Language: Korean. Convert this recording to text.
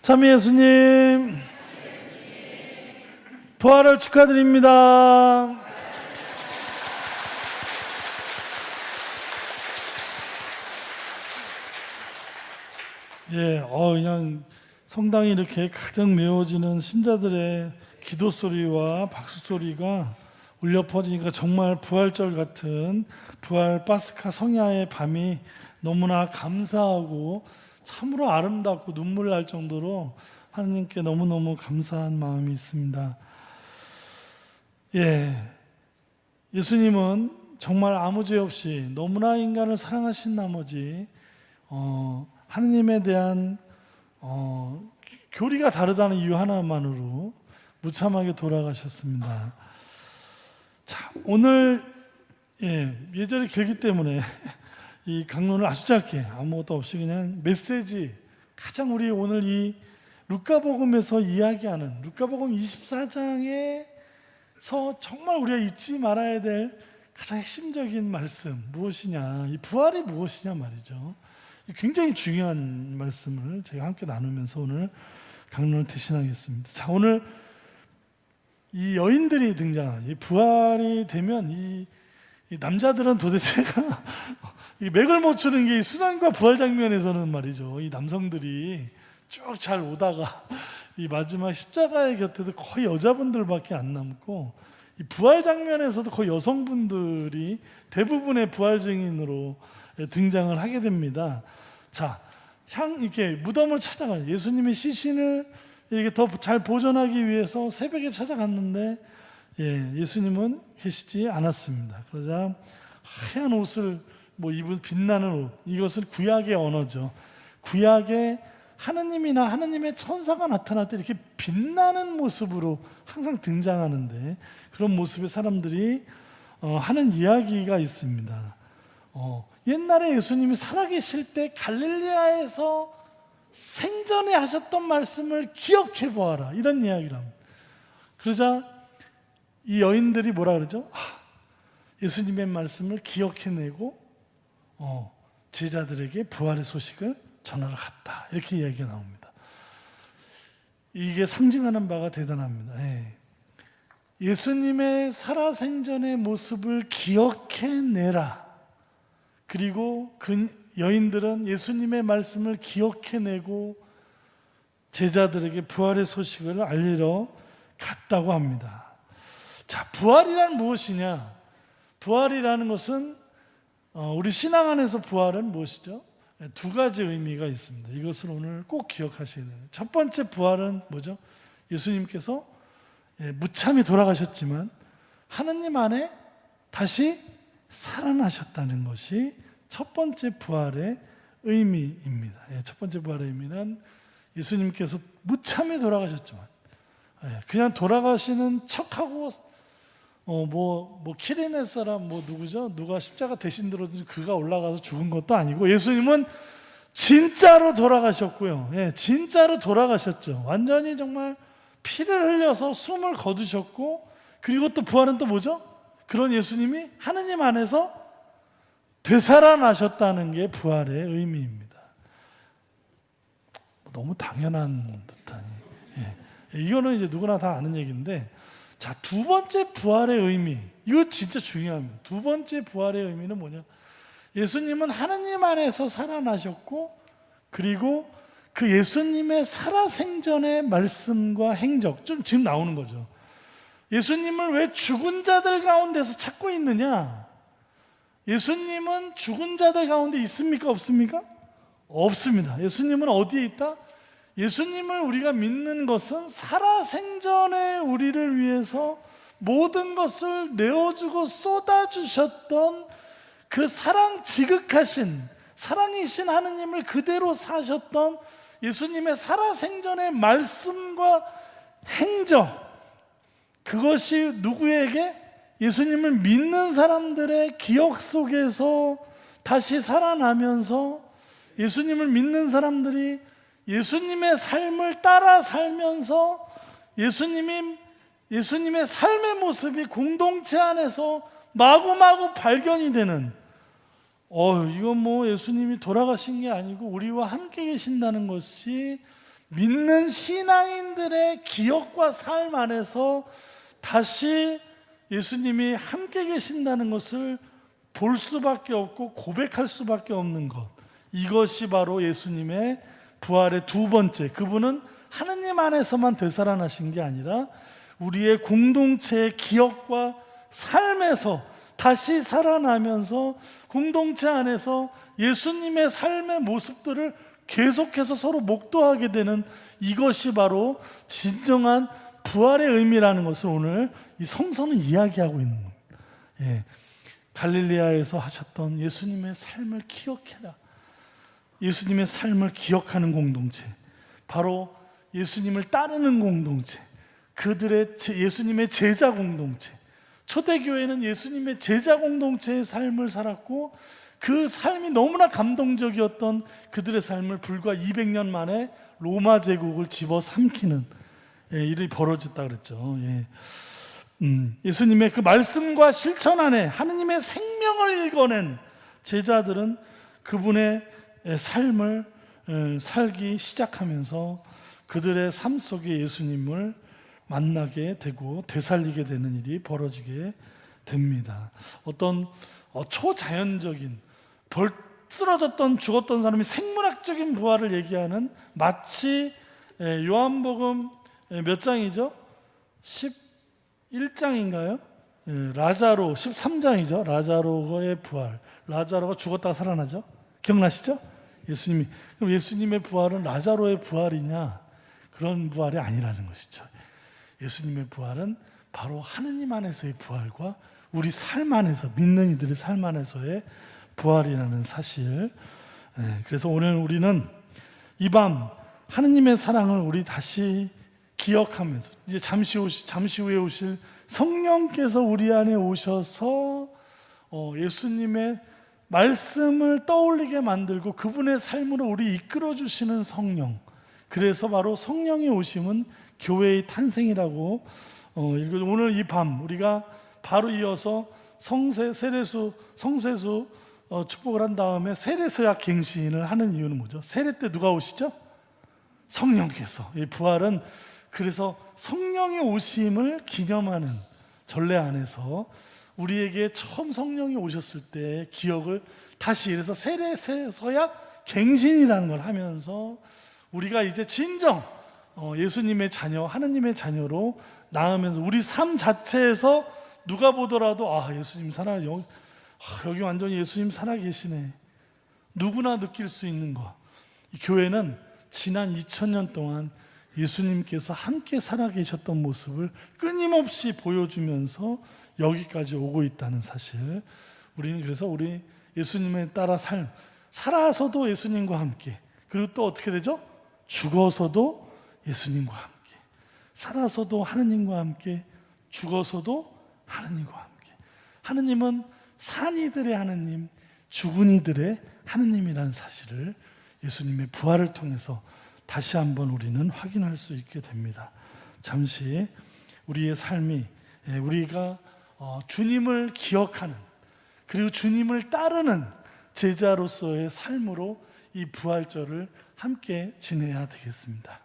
참 예수님, 부활을 축하드립니다. 그냥 성당이 이렇게 가득 메워지는 신자들의 기도 소리와 박수 소리가 울려 퍼지니까 정말 부활절 같은 부활 파스카 성야의 밤이 너무나 감사하고 참으로 아름답고 눈물 날 정도로 하나님께 너무너무 감사한 마음이 있습니다. 예수님은 정말 아무 죄 없이 너무나 인간을 사랑하신 나머지 하느님에 대한 교리가 다르다는 이유 하나만으로 무참하게 돌아가셨습니다. 자, 오늘 예절이 길기 때문에 이 강론을 아주 짧게 아무것도 없이 그냥 메시지, 가장 우리 오늘 이 루카복음에서 이야기하는 루카복음 24장에서 정말 우리가 잊지 말아야 될 가장 핵심적인 말씀 무엇이냐, 이 부활이 무엇이냐 말이죠. 굉장히 중요한 말씀을 제가 함께 나누면서 오늘 강론을 대신하겠습니다. 자, 오늘 이 여인들이 등장한 이 부활이 되면 이 남자들은 도대체가 이 맥을 못 추는 게 이 순환과 부활 장면에서는 말이죠. 이 남성들이 쭉 잘 오다가 이 마지막 십자가의 곁에도 거의 여자분들밖에 안 남고 이 부활 장면에서도 거의 여성분들이 대부분의 부활 증인으로 등장을 하게 됩니다. 자, 이렇게 무덤을 찾아가요. 예수님의 시신을 이렇게 더 잘 보존하기 위해서 새벽에 찾아갔는데 예수님은 계시지 않았습니다. 그러자 하얀 옷을 입은 빛나는 옷, 이것은 구약의 언어죠. 구약에 하느님이나 하느님의 천사가 나타날 때 이렇게 빛나는 모습으로 항상 등장하는데 그런 모습의 사람들이 하는 이야기가 있습니다. 옛날에 예수님이 살아계실 때 갈릴리아에서 생전에 하셨던 말씀을 기억해 보아라, 이런 이야기를 합니다. 그러자 이 여인들이 뭐라 그러죠? 예수님의 말씀을 기억해내고 제자들에게 부활의 소식을 전하러 갔다, 이렇게 이야기가 나옵니다. 이게 상징하는 바가 대단합니다. 예수님의 살아생전의 모습을 기억해내라. 그리고 그 여인들은 예수님의 말씀을 기억해내고 제자들에게 부활의 소식을 알리러 갔다고 합니다. 자, 부활이란 무엇이냐? 부활이라는 것은 우리 신앙 안에서 부활은 무엇이죠? 두 가지 의미가 있습니다. 이것을 오늘 꼭 기억하셔야 돼요. 첫 번째 부활은 뭐죠? 예수님께서 무참히 돌아가셨지만 하느님 안에 다시 살아나셨다는 것이 첫 번째 부활의 의미입니다. 첫 번째 부활의 의미는 예수님께서 무참히 돌아가셨지만 그냥 돌아가시는 척하고 키레네 사람 누구죠? 누가 십자가 대신 들어준 그가 올라가서 죽은 것도 아니고 예수님은 진짜로 돌아가셨고요. 진짜로 돌아가셨죠. 완전히 정말 피를 흘려서 숨을 거두셨고, 그리고 또 부활은 또 뭐죠? 그런 예수님이 하느님 안에서 되살아나셨다는 게 부활의 의미입니다. 너무 당연한 듯한, 이거는 이제 누구나 다 아는 얘기인데, 자, 두 번째 부활의 의미, 이거 진짜 중요합니다. 두 번째 부활의 의미는 뭐냐? 예수님은 하느님 안에서 살아나셨고, 그리고 그 예수님의 살아생전의 말씀과 행적, 좀 지금 나오는 거죠. 예수님을 왜 죽은 자들 가운데서 찾고 있느냐? 예수님은 죽은 자들 가운데 있습니까? 없습니까? 없습니다. 예수님은 어디에 있다? 예수님을 우리가 믿는 것은 살아생전에 우리를 위해서 모든 것을 내어주고 쏟아주셨던 그 사랑 지극하신 사랑이신 하느님을 그대로 사셨던 예수님의 살아생전의 말씀과 행적, 그것이 누구에게? 예수님을 믿는 사람들의 기억 속에서 다시 살아나면서 예수님을 믿는 사람들이 예수님의 삶을 따라 살면서 예수님의 삶의 모습이 공동체 안에서 마구마구 발견이 되는, 이건 예수님이 돌아가신 게 아니고 우리와 함께 계신다는 것이 믿는 신앙인들의 기억과 삶 안에서 다시 예수님이 함께 계신다는 것을 볼 수밖에 없고 고백할 수밖에 없는 것, 이것이 바로 예수님의 부활의 두 번째, 그분은 하느님 안에서만 되살아나신 게 아니라 우리의 공동체의 기억과 삶에서 다시 살아나면서 공동체 안에서 예수님의 삶의 모습들을 계속해서 서로 목도하게 되는, 이것이 바로 진정한 부활의 의미라는 것을 오늘 이 성서는 이야기하고 있는 겁니다. 예. 갈릴리아에서 하셨던 예수님의 삶을 기억해라. 예수님의 삶을 기억하는 공동체, 바로 예수님을 따르는 공동체, 그들의 예수님의 제자 공동체. 초대교회는 예수님의 제자 공동체의 삶을 살았고, 그 삶이 너무나 감동적이었던 그들의 삶을 불과 200년 만에 로마 제국을 집어삼키는 일이 벌어졌다 그랬죠. 예수님의 그 말씀과 실천 안에 하느님의 생명을 읽어낸 제자들은 그분의 삶을 살기 시작하면서 그들의 삶 속에 예수님을 만나게 되고 되살리게 되는 일이 벌어지게 됩니다. 어떤 초자연적인, 쓰러졌던 죽었던 사람이 생물학적인 부활을 얘기하는, 마치 요한복음 몇 장이죠? 11장인가요? 라자로 13장이죠. 라자로의 부활. 라자로가 죽었다가 살아나죠. 기억나시죠? 예수님이. 그럼 예수님의 부활은 라자로의 부활이냐? 그런 부활이 아니라는 것이죠. 예수님의 부활은 바로 하느님 안에서의 부활과 우리 삶 안에서, 믿는 이들의 삶 안에서의 부활이라는 사실. 그래서 오늘 우리는 이 밤 하느님의 사랑을 우리 다시 기억하면서, 이제 잠시 후에 오실 성령께서 우리 안에 오셔서 예수님의 말씀을 떠올리게 만들고 그분의 삶으로 우리 이끌어 주시는 성령, 그래서 바로 성령의 오심은 교회의 탄생이라고 오늘 이 밤 우리가 바로 이어서 성세수 축복을 한 다음에 세례서약 갱신을 하는 이유는 뭐죠? 세례 때 누가 오시죠? 성령께서. 이 부활은 그래서 성령의 오심을 기념하는 전례 안에서 우리에게 처음 성령이 오셨을 때의 기억을 다시, 이래서 세례서약 갱신이라는 걸 하면서 우리가 이제 진정 예수님의 자녀, 하느님의 자녀로 나으면서 우리 삶 자체에서 누가 보더라도 예수님 여기 완전히 예수님 살아계시네, 누구나 느낄 수 있는 것. 이 교회는 지난 2000년 동안 예수님께서 함께 살아계셨던 모습을 끊임없이 보여주면서 여기까지 오고 있다는 사실. 우리는 그래서 우리 예수님에 따라 살아서도 예수님과 함께, 그리고 또 어떻게 되죠? 죽어서도 예수님과 함께, 살아서도 하느님과 함께, 죽어서도 하느님과 함께. 하느님은 산 이들의 하느님, 죽은 이들의 하느님이라는 사실을 예수님의 부활을 통해서 다시 한번 우리는 확인할 수 있게 됩니다. 잠시 우리의 삶이, 우리가 주님을 기억하는, 그리고 주님을 따르는 제자로서의 삶으로 이 부활절을 함께 지내야 되겠습니다.